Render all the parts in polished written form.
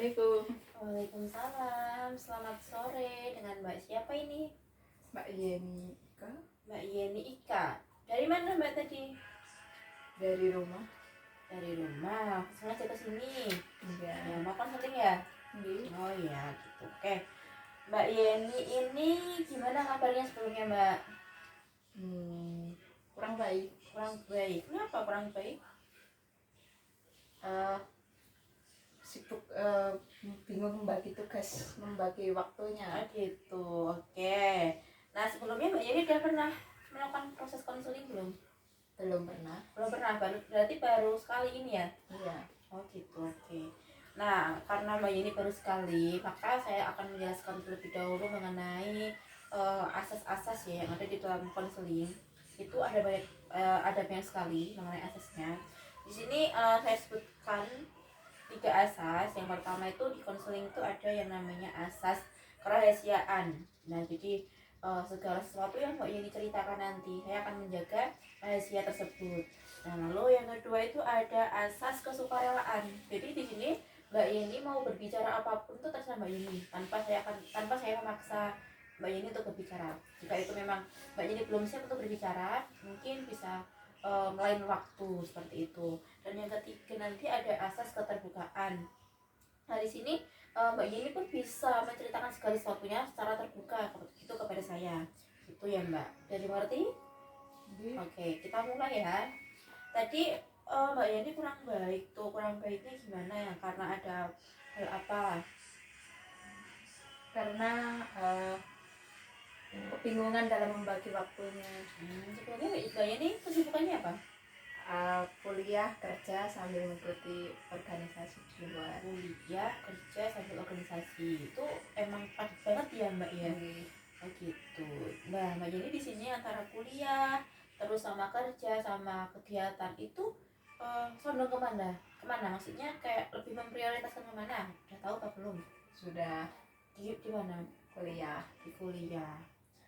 Assalamualaikum. Waalaikumsalam, selamat sore. Dengan Mbak siapa ini? Mbak Yeni Ika Mbak Yeni Ika. Dari mana Mbak tadi? dari rumah. Dari rumah. Sengaja ke sini. Ya, Enggak. mau konseling ya? Di Oh iya, gitu. Oke. Mbak Yeni ini gimana kabarnya sebelumnya, Mbak? kurang baik. Kurang baik. Kenapa kurang baik? Eh, Sibuk, bingung membagi tugas, membagi waktunya. Ah, gitu. Oke. Nah, sebelumnya Mbak Yeni udah pernah melakukan proses konseling belum? Belum pernah. Belum pernah. Berarti baru sekali ini ya? Iya. Oh gitu, oke. Nah, karena Mbak Yeni baru sekali, maka saya akan menjelaskan terlebih dahulu mengenai asas-asas ya yang ada di dalam konseling. Itu ada banyak sekali mengenai asasnya. Di sini saya sebutkan 3 asas. Yang pertama itu di konseling itu ada yang namanya asas kerahasiaan. Nah, jadi segala sesuatu yang Mbak Yeni ceritakan nanti, saya akan menjaga rahasia tersebut. Nah, lalu yang kedua itu ada asas kesukarelaan. Jadi di sini Mbak Yeni mau berbicara apapun itu terserah Mbak Yeni, tanpa saya memaksa Mbak Yeni untuk berbicara. Jika itu memang Mbak Yeni belum siap untuk berbicara, mungkin bisa lain waktu seperti itu. Dan yang ketiga nanti ada asas keterbukaan. Nah, di sini Mbak Yeni pun bisa menceritakan segala sesuatunya secara terbuka itu kepada saya. Itu ya Mbak. Jadi mengerti? Di Oke, kita mulai ya. Tadi Mbak Yeni kurang baik tuh, kurang baiknya gimana ya? Karena ada hal apa? Karena kebingungan dalam membagi waktunya. Sebelumnya Mbak Yeni kesibukannya apa? Kuliah, kerja sambil mengikuti organisasi di luar. Kuliah, kerja sambil organisasi. Itu emang padat banget ya Mbak ya? Di Oh gitu. Nah, Mbak Yeni di sini antara kuliah, terus sama kerja, sama kegiatan itu condong kemana? Kemana? Maksudnya kayak lebih memprioritaskan kemana? Udah tahu apa belum? Sudah Di mana? kuliah. Di kuliah.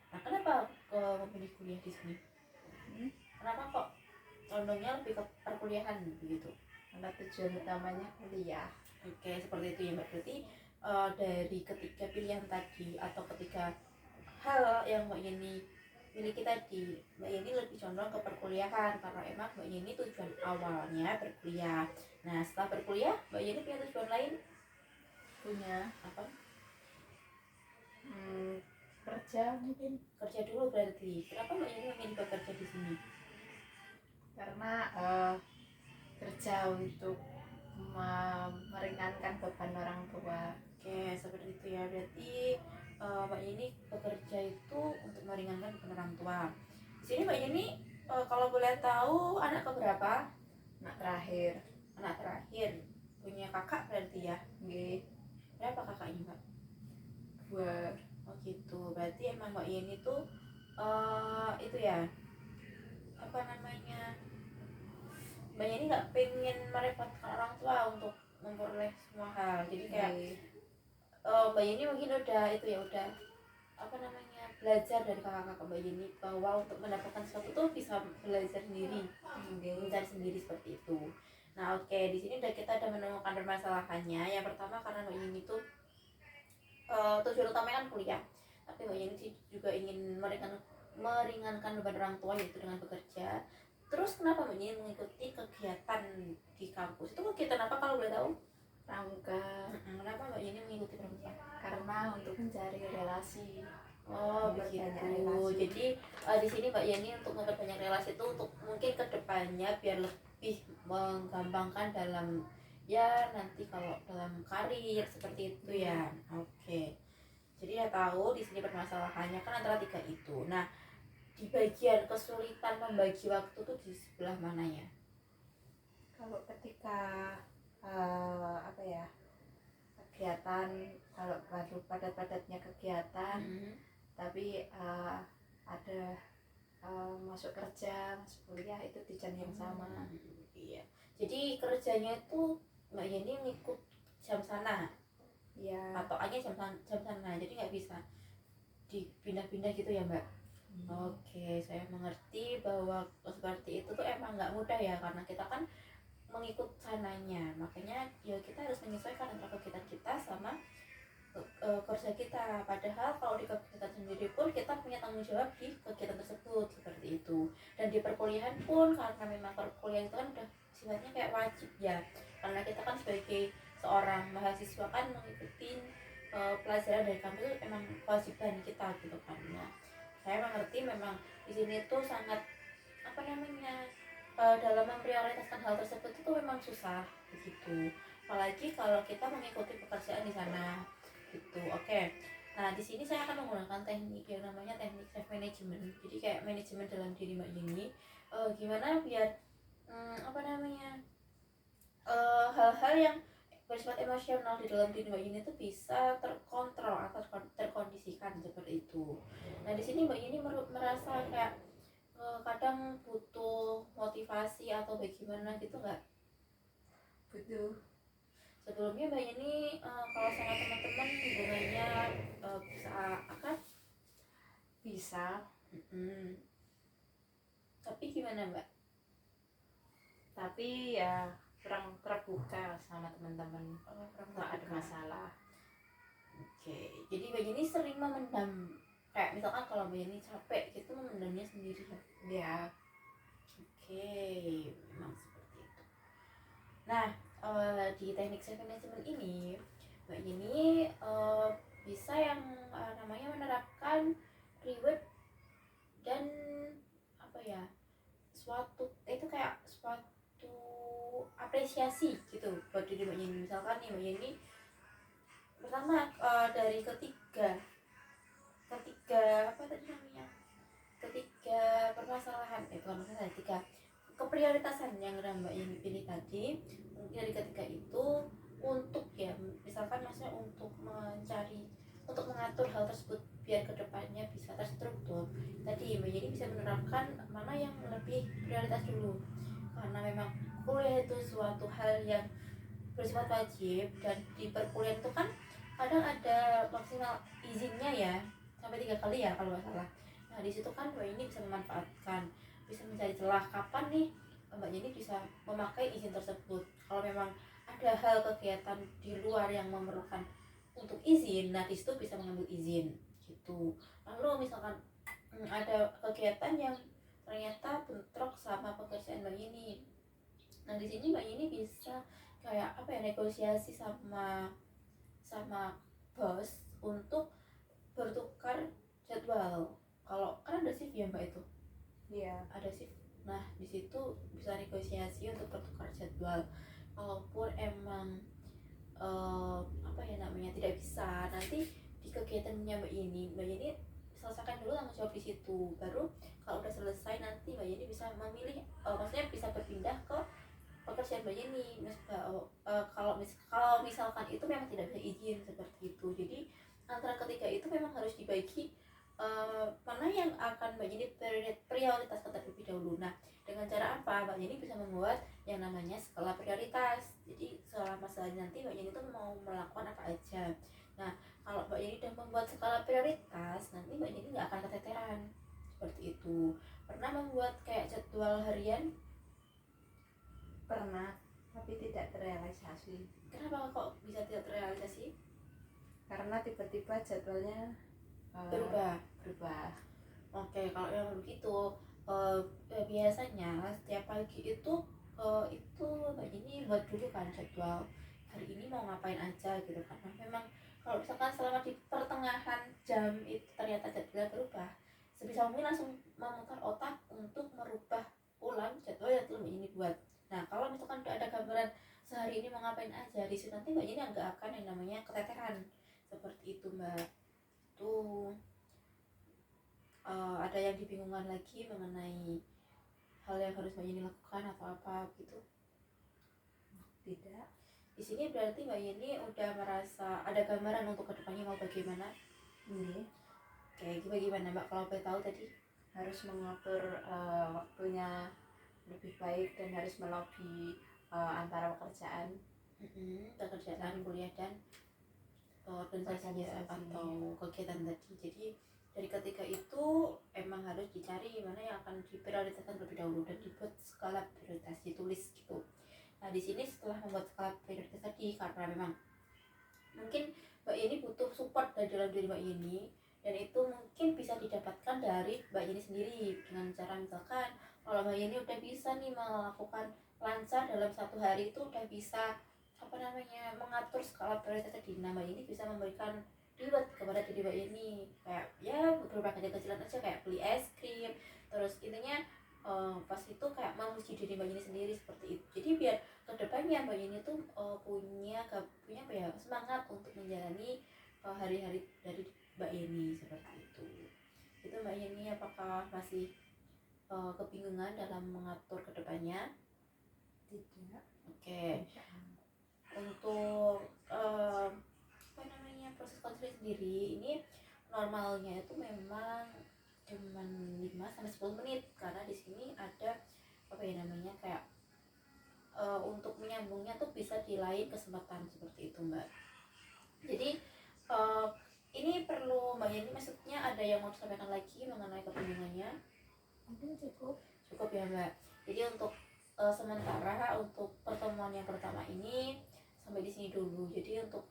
Nah, kenapa memilih kuliah di sini? Kenapa kok condongnya lebih ke perkuliahan begitu? Karena tujuan utamanya kuliah. Oke, seperti itu ya Mbak. Berarti dari ketiga pilihan tadi atau ketiga hal yang Mbak Yeni miliki tadi, Mbak Yeni lebih condong ke perkuliahan karena emang Mbak Yeni tujuan awalnya berkuliah. Nah, setelah berkuliah, Mbak Yeni punya tujuan lain Punya apa? kerja mungkin. Kerja dulu berarti. Kenapa Mbak Yeni memilih bekerja di sini? Karena kerja untuk meringankan beban orang tua. Oke, seperti itu ya. Berarti Mbak Yeni bekerja itu untuk meringankan beban orang tua. Di sini Mbak Yeni kalau boleh tahu anak keberapa? Anak terakhir. Anak terakhir. Punya kakak berarti ya? Nggih, Berapa kakaknya Mbak? 2. Oh gitu, berarti emang Mbak Yeni tuh itu ya, apa namanya, Mbak Yeni nggak pengen merepotkan orang tua untuk memperoleh semua hal. Jadi kayak Nggih. Mbak Yeni mungkin udah itu ya, udah apa namanya, belajar dari kakak-kakak Mbak Yeni bahwa untuk mendapatkan sesuatu tuh bisa belajar sendiri, Nggih. mencari sendiri seperti itu. Nah oke, di sini kita udah menemukan permasalahannya. Yang pertama karena Mbak Yeni tuh tujuan utamanya kan kuliah, tapi Mbak Yeni juga ingin meringankan beban orang tua yaitu dengan bekerja. Terus kenapa Mbak Yeni mengikuti kegiatan di kampus? Itu kegiatan apa kalau boleh tahu? Pramuka. Kenapa Mbak Yeni mengikuti pramuka? Karena untuk mencari relasi. Oh Memperbanyak begitu. relasi. Jadi di sini Mbak Yeni untuk memperbanyak relasi itu untuk mungkin kedepannya biar lebih menggampangkan dalam ya nanti kalau dalam karir seperti itu ya. Oke. Jadi ya tahu di sini permasalahannya kan antara 3 itu. Nah, di bagian kesulitan membagi waktu tuh di sebelah mananya? Kalau ketika apa ya, kegiatan, kalau baru padat-padatnya kegiatan, tapi ada masuk kerja, masuk kuliah, itu di jam yang sama. Iya. Jadi kerjanya itu Mbak Yeni ngikut jam sana Ya. patokannya jam sana, jadi nggak bisa dipindah-pindah gitu ya Mbak. Oke, saya mengerti bahwa seperti itu tuh emang nggak mudah ya, karena kita kan mengikut sananya. Makanya ya kita harus menyesuaikan antara kegiatan kita sama kerja kita. Padahal kalau di kegiatan sendiri pun kita punya tanggung jawab di kegiatan tersebut seperti itu. Dan di perkuliahan pun karena memang perkuliahan itu kan udah sifatnya kayak wajib ya, karena kita kan sebagai seorang mahasiswa kan mengikuti pelajaran dari kampus itu emang kewajiban kita gitu kan. Nah, saya mengerti memang di sini tuh sangat apa namanya dalam memprioritaskan hal tersebut itu memang susah begitu, apalagi kalau kita mengikuti pekerjaan di sana gitu. Oke, nah di sini saya akan menggunakan teknik yang namanya teknik self management. Jadi kayak manajemen dalam diri Mbak Yeni, gimana biar apa namanya hal-hal yang bersifat emosional di dalam diri Mbak Yeni itu bisa terkontrol atau terkondisikan seperti itu. Nah di sini Mbak Yeni merasa kayak kadang butuh motivasi atau bagaimana gitu nggak? Butuh. Sebelumnya Mbak Yeni kalau sama teman-teman hubungannya bisa akrab? Bisa. Tapi gimana Mbak? Tapi ya kurang terbuka sama teman-teman kalau ada masalah. Oke, jadi Mbak Yeni sering memendam, kayak misalkan kalau Mbak Yeni capek gitu memendamnya sendiri ya? Ya. Oke, memang seperti itu. Nah, di teknik self management ini Mbak Yeni bisa yang namanya menerapkan reward dan apa ya, suatu itu kayak suatu apresiasi gitu buat diri Mbak Yeni. Misalkan nih Mbak Yeni pertama dari ketiga apa tadi namanya, ketiga permasalahan bukan masalah, tiga keprioritasan yang udah Mbak Yeni pilih tadi, mungkin dari ketiga itu untuk ya misalkan maksudnya untuk mengatur hal tersebut biar kedepannya bisa terstruktur. Tadi Mbak Yeni bisa menerapkan mana yang lebih prioritas dulu, karena memang kuliah itu suatu hal yang bersifat wajib, dan di perkuliahan itu kan kadang ada maksimal izinnya ya sampai 3 kali ya kalau nggak salah. Nah di situ kan Mbak Yeni bisa memanfaatkan, bisa mencari celah kapan nih Mbak Yeni bisa memakai izin tersebut. Kalau memang ada hal kegiatan di luar yang memerlukan untuk izin, nah di situ bisa mengambil izin gitu. Lalu misalkan ada kegiatan yang ternyata bentrok sama pekerjaan Mbak Yeni, nah di sini Mbak Yeni bisa kayak apa ya, negosiasi sama bos untuk bertukar jadwal. Kalau kan ada shift ya Mbak itu? Iya. Ada shift. Nah di situ bisa negosiasi untuk bertukar jadwal. Kalaupun emang apa ya namanya tidak bisa, nanti di kegiatannya Mbak Yeni selesaikan dulu tanggung jawab di situ. Baru kalau udah selesai nanti Mbak Yeni bisa memilih, maksudnya bisa berpindah ke pekerjaan Mbak Yeni. Kalau misalkan itu memang tidak bisa izin seperti itu. Jadi antara ketiga itu memang harus dibagi mana yang akan Mbak Yeni prioritaskan terlebih dahulu. Nah dengan cara apa Mbak Yeni bisa membuat yang namanya skala prioritas. Jadi selama nanti Mbak Yeni itu mau melakukan apa aja. Nah kalau Mbak Yeni sudah membuat skala prioritas, nanti Mbak Yeni nggak akan keteteran seperti itu. Pernah membuat kayak jadwal harian? Pernah, tapi tidak terrealisasi. Kenapa kok bisa tidak terrealisasi? Karena tiba-tiba jadwalnya berubah. Oke, kalau yang begitu biasanya setiap pagi itu Mbak Yeni buat dulu kan jadwal hari ini mau ngapain aja gitu kan. Nah, memang kalau misalkan selama di pertengahan jam itu ternyata jadwalnya berubah, sebisa mungkin langsung memutar otak untuk merubah ulang jadwal yang Mbak Yeni buat. Nah kalau misalkan udah ada gambaran sehari ini mau ngapain aja, di situ nanti Mbak Yeni nggak akan yang namanya keteteran seperti itu Mbak. Tuh ada yang dibingungkan lagi mengenai hal yang harus Mbak Yeni lakukan atau apa gitu? Tidak. Di sini berarti Mbak Yeni udah merasa ada gambaran untuk kedepannya mau bagaimana? Ini Kayak bagaimana Mbak kalau boleh tahu tadi? harus mengatur waktunya lebih baik dan harus melobi antara pekerjaan kuliah dan organisasi atau kegiatan tadi. Jadi dari ketiga itu emang harus dicari mana yang akan diprioritaskan terlebih dahulu dan dibuat skala prioritas, ditulis gitu. Nah di sini setelah membuat skala prioritas tadi, karena memang mungkin Mbak Yeni butuh support dari dalam diri Mbak Yeni, dan itu mungkin bisa didapatkan dari Mbak Yeni sendiri dengan cara misalkan kalau Mbak Yeni udah bisa nih melakukan lancar dalam satu hari itu udah bisa apa namanya mengatur skala prioritas tadi. Nah Mbak Yeni bisa memberikan reward kepada diri Mbak Yeni kayak ya beberapa kecil-kecilan aja kayak beli es krim, terus intinya pas itu kayak memuji diri Mbak Yeni sendiri seperti itu. Jadi biar kedepannya Mbak Yeni tuh punya apa ya semangat untuk menjalani hari-hari dari Mbak Yeni seperti itu. Itu Mbak Yeni apakah masih kebingungan dalam mengatur kedepannya? Tidak. Oke. Insya Allah. Untuk apa namanya proses konseling sendiri ini normalnya itu memang cuman 5 sampai 10 menit karena di sini ada apa ya namanya kayak untuk menyambungnya tuh bisa di lain kesempatan seperti itu Mbak. Jadi ini perlu Mbak Yeni maksudnya ada yang mau disampaikan lagi mengenai kebingungannya? Mungkin cukup. Cukup ya Mbak. Jadi untuk sementara untuk pertemuan yang pertama ini sampai di sini dulu. Jadi untuk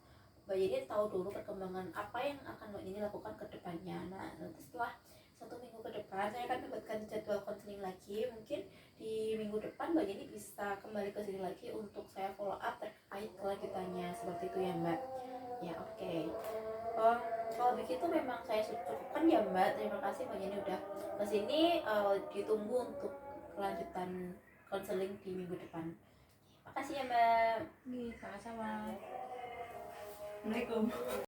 Mbak Yeni tahu dulu perkembangan apa yang akan Mbak Yeni lakukan ke depannya. Nah, nanti setelah 1 minggu ke depan saya akan membuatkan jadwal konseling lagi. Mungkin di minggu depan Mbak Yeni bisa kembali ke sini lagi untuk saya follow up terkait kelanjutannya seperti itu ya Mbak. Ya oke. Kalau begitu memang saya cukupkan ya Mbak. Terima kasih Mbak Yeni udah kesini. Ditunggu untuk kelanjutan konseling di minggu depan. Makasih ya Mbak. Sama-sama. Assalamualaikum.